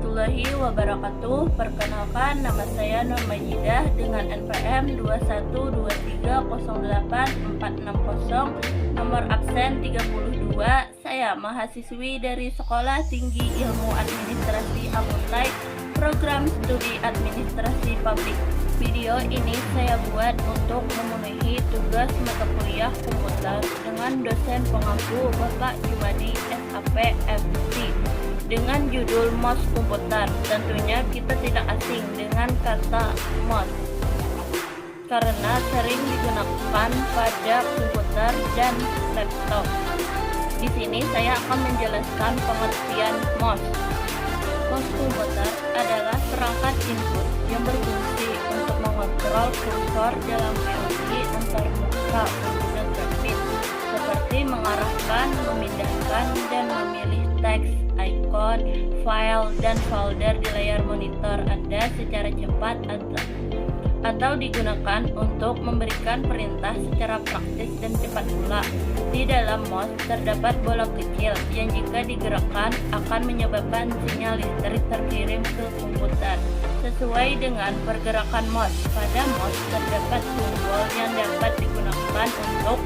warahmatullahi wabarakatuh. Perkenalkan, nama saya Nur Majidah dengan NPM 212308460, nomor absen 32. Saya mahasiswi dari Sekolah Tinggi Ilmu Administrasi Amuntai, Program Studi Administrasi Publik. Video ini saya buat untuk memenuhi tugas mata kuliah komputer dengan dosen pengampu Bapak Jumadi SAP FT dengan judul MOS komputer. Tentunya kita tidak asing dengan kata MOS karena sering digunakan pada komputer dan laptop. Di sini saya akan menjelaskan pengertian MOS. MOS komputer adalah perangkat input yang berfungsi untuk mengontrol kursor dalam PLC antarmuka pengguna grafis, seperti mengarahkan, memindahkan, dan memilih teks, icon, file, dan folder di layar monitor Anda secara cepat atau digunakan untuk memberikan perintah secara praktis dan cepat pula. Di dalam MOS terdapat bolak kecil yang jika digerakkan akan menyebabkan sinyal listrik terkirim ke komputer. Sesuai dengan pergerakan MOS, pada MOS terdapat tombol yang dapat digunakan untuk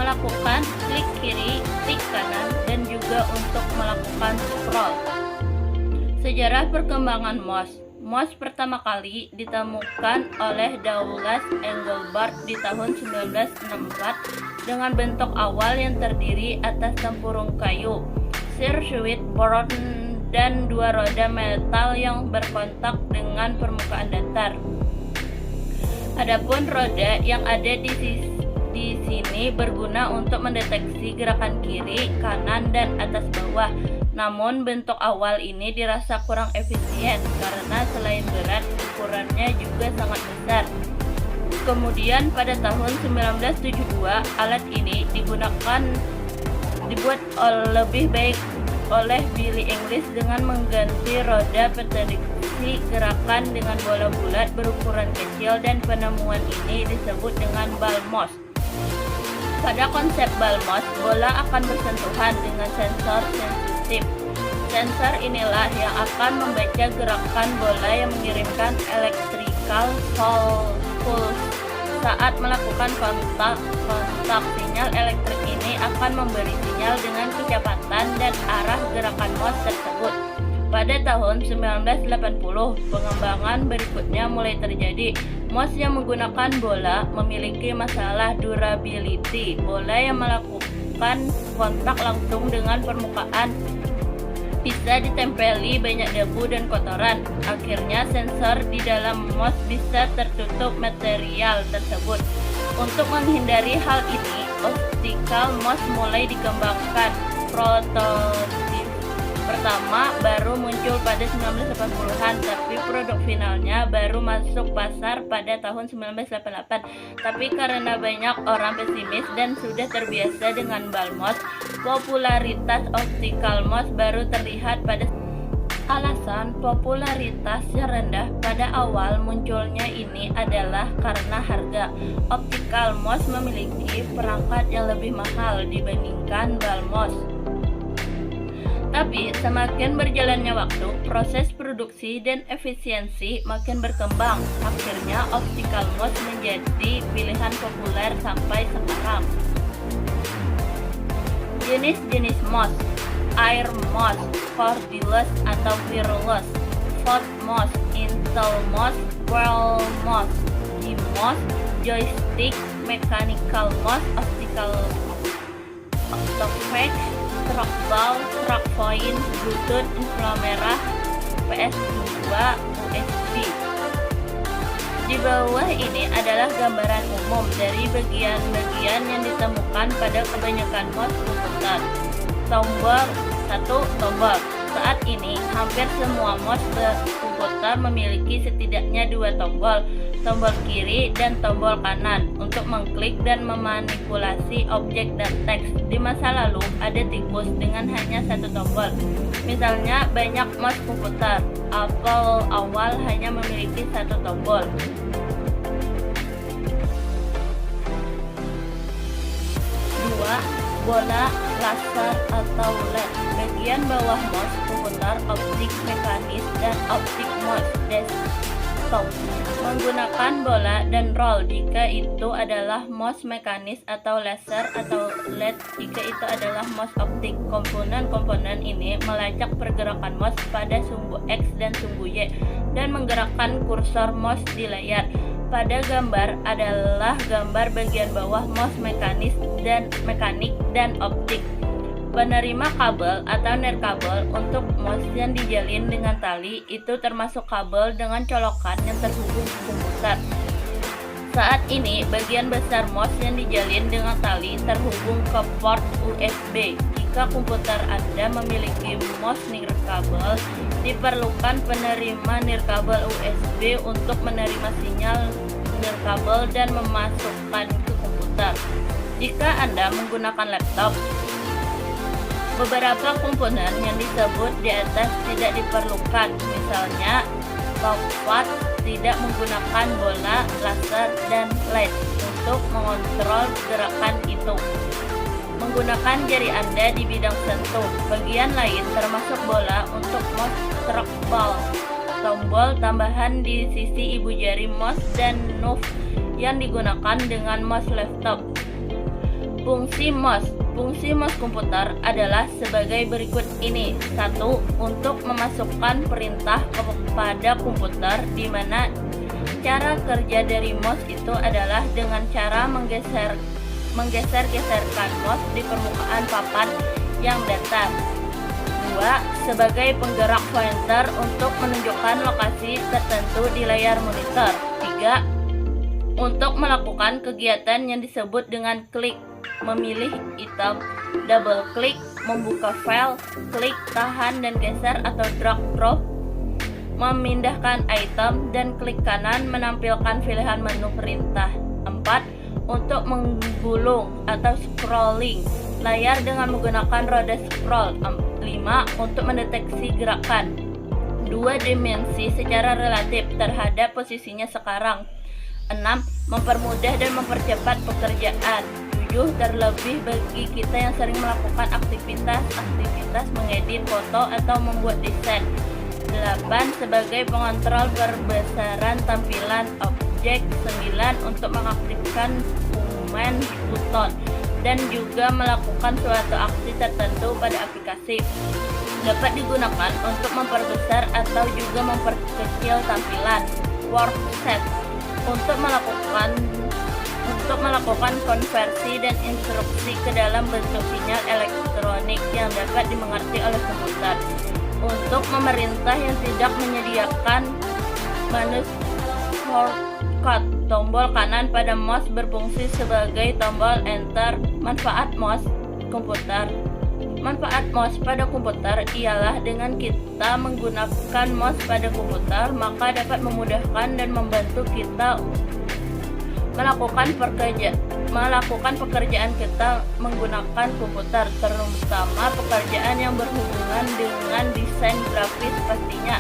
melakukan klik kiri, klik kanan, dan juga untuk melakukan scroll. Sejarah perkembangan MOS. MOS pertama kali ditemukan oleh Douglas Engelbart di tahun 1964 dengan bentuk awal yang terdiri atas tempurung kayu, sirkuit board, dan dua roda metal yang berkontak dengan permukaan datar. Adapun roda yang ada di sini berguna untuk mendeteksi gerakan kiri, kanan, dan atas bawah. Namun bentuk awal ini dirasa kurang efisien karena selain berat, ukurannya juga sangat besar. Kemudian pada tahun 1972, alat ini dibuat lebih baik oleh Billy English dengan mengganti roda prediksi gerakan dengan bola bulat berukuran kecil, dan penemuan ini disebut dengan bal MOS. Pada konsep bal MOS, bola akan bersentuhan dengan sensor sensitif. Sensor inilah yang akan membaca gerakan bola yang mengirimkan electrical pulse. Saat melakukan kontak, sinyal elektrik ini akan memberi sinyal dengan kecepatan dan arah gerakan MOS tersebut. Pada tahun 1980, pengembangan berikutnya mulai terjadi. MOS yang menggunakan bola memiliki masalah durability. Bola yang melakukan kontak langsung dengan permukaan bisa ditempeli banyak debu dan kotoran. Akhirnya sensor di dalam MOS bisa tertutup material tersebut. Untuk menghindari hal ini, optical MOS mulai dikembangkan. Prototip pertama baru muncul pada 1980-an, tapi produk finalnya baru masuk pasar pada tahun 1988. Tapi karena banyak orang pesimis dan sudah terbiasa dengan bal MOS, popularitas optical MOS baru terlihat pada alasan popularitas yang rendah pada awal munculnya ini adalah karena harga. Optical MOS memiliki perangkat yang lebih mahal dibandingkan bal MOS. Tapi semakin berjalannya waktu, proses produksi dan efisiensi makin berkembang. Akhirnya optical MOS menjadi pilihan populer sampai sekarang. Jenis-jenis MOS: Air MOS, cordless atau wireless, Volt MOS, Intel MOS, World MOS, G-MOS, joystick, mechanical MOS, optical octofresh, trackball, trackpoint, Bluetooth, inframerah, PS2, USB. Di bawah ini adalah gambaran umum dari bagian-bagian yang ditemukan pada kebanyakan MOS komputer. Tombol 1. Tombol. Saat ini hampir semua MOS komputer memiliki setidaknya dua tombol, tombol kiri dan tombol kanan, untuk mengklik dan memanipulasi objek dan teks. Di masa lalu ada tikus dengan hanya satu tombol. Misalnya banyak MOS komputer Apple awal hanya memiliki satu tombol. 2. Bola laser atau LED. Bagian bawah mouse komputer komputer, optik mekanis, dan optik mouse desktop. Menggunakan bola dan roll jika itu adalah mouse mekanis, atau laser atau LED jika itu adalah mouse optik. Komponen-komponen ini melacak pergerakan mouse pada sumbu X dan sumbu Y dan menggerakkan kursor mouse di layar. Pada gambar adalah gambar bagian bawah mouse mekanik dan optik. Penerima kabel atau nirkabel untuk mouse yang dijalin dengan tali itu termasuk kabel dengan colokan yang terhubung ke komputer. Saat ini, bagian besar mouse yang dijalin dengan tali terhubung ke port USB. Jika komputer Anda memiliki mouse nirkabel, diperlukan penerima nirkabel USB untuk menerima sinyal nirkabel dan memasukkan ke komputer. Jika Anda menggunakan laptop, beberapa komponen yang disebut di atas tidak diperlukan, misalnya touchpad tidak menggunakan bola, laser, dan LED untuk mengontrol gerakan itu. Menggunakan jari Anda di bidang sentuh. Bagian lain termasuk bola untuk mouse trackball, tombol tambahan di sisi ibu jari mouse, dan knob yang digunakan dengan mouse laptop. Fungsi mouse komputer adalah sebagai berikut ini. 1. Untuk memasukkan perintah kepada komputer, di mana cara kerja dari mouse itu adalah dengan cara menggeser-geserkan mouse di permukaan papan yang datar. 2. Sebagai penggerak pointer untuk menunjukkan lokasi tertentu di layar monitor. 3. Untuk melakukan kegiatan yang disebut dengan klik, memilih item, double klik, membuka file, klik, tahan dan geser atau drag drop, memindahkan item, dan klik kanan menampilkan pilihan menu perintah. 4. Untuk menggulung atau scrolling layar dengan menggunakan roda scroll. 5. Untuk mendeteksi gerakan dua dimensi secara relatif terhadap posisinya sekarang. 6. Mempermudah dan mempercepat pekerjaan. 7. Terlebih bagi kita yang sering melakukan aktivitas mengedit foto atau membuat desain. 8. Sebagai pengontrol perbesaran tampilan objek. 9. Untuk mengaktifkan command button dan juga melakukan suatu aksi tertentu pada aplikasi. Dapat digunakan untuk memperbesar atau juga memperkecil tampilan. Workset untuk melakukan konversi dan instruksi ke dalam bentuk sinyal elektronik yang dapat dimengerti oleh komputer. Untuk memerintah yang tidak menyediakan menu shortcut, tombol kanan pada mouse berfungsi sebagai tombol enter. Manfaat mouse pada komputer ialah dengan kita menggunakan mouse pada komputer, maka dapat memudahkan dan membantu kita melakukan pekerjaan kita menggunakan komputer, terutama pekerjaan yang berhubungan dengan desain grafis pastinya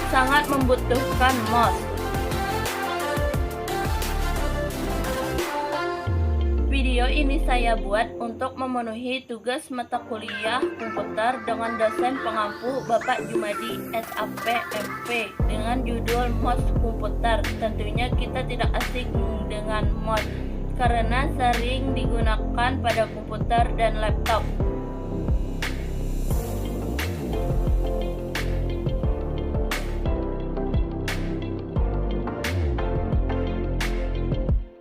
sangat membutuhkan mouse. Video ini saya buat untuk memenuhi tugas mata kuliah komputer dengan dosen pengampu Bapak Jumadi SAP MP dengan judul mouse komputer. Tentunya kita tidak asing dengan mouse karena sering digunakan pada komputer dan laptop.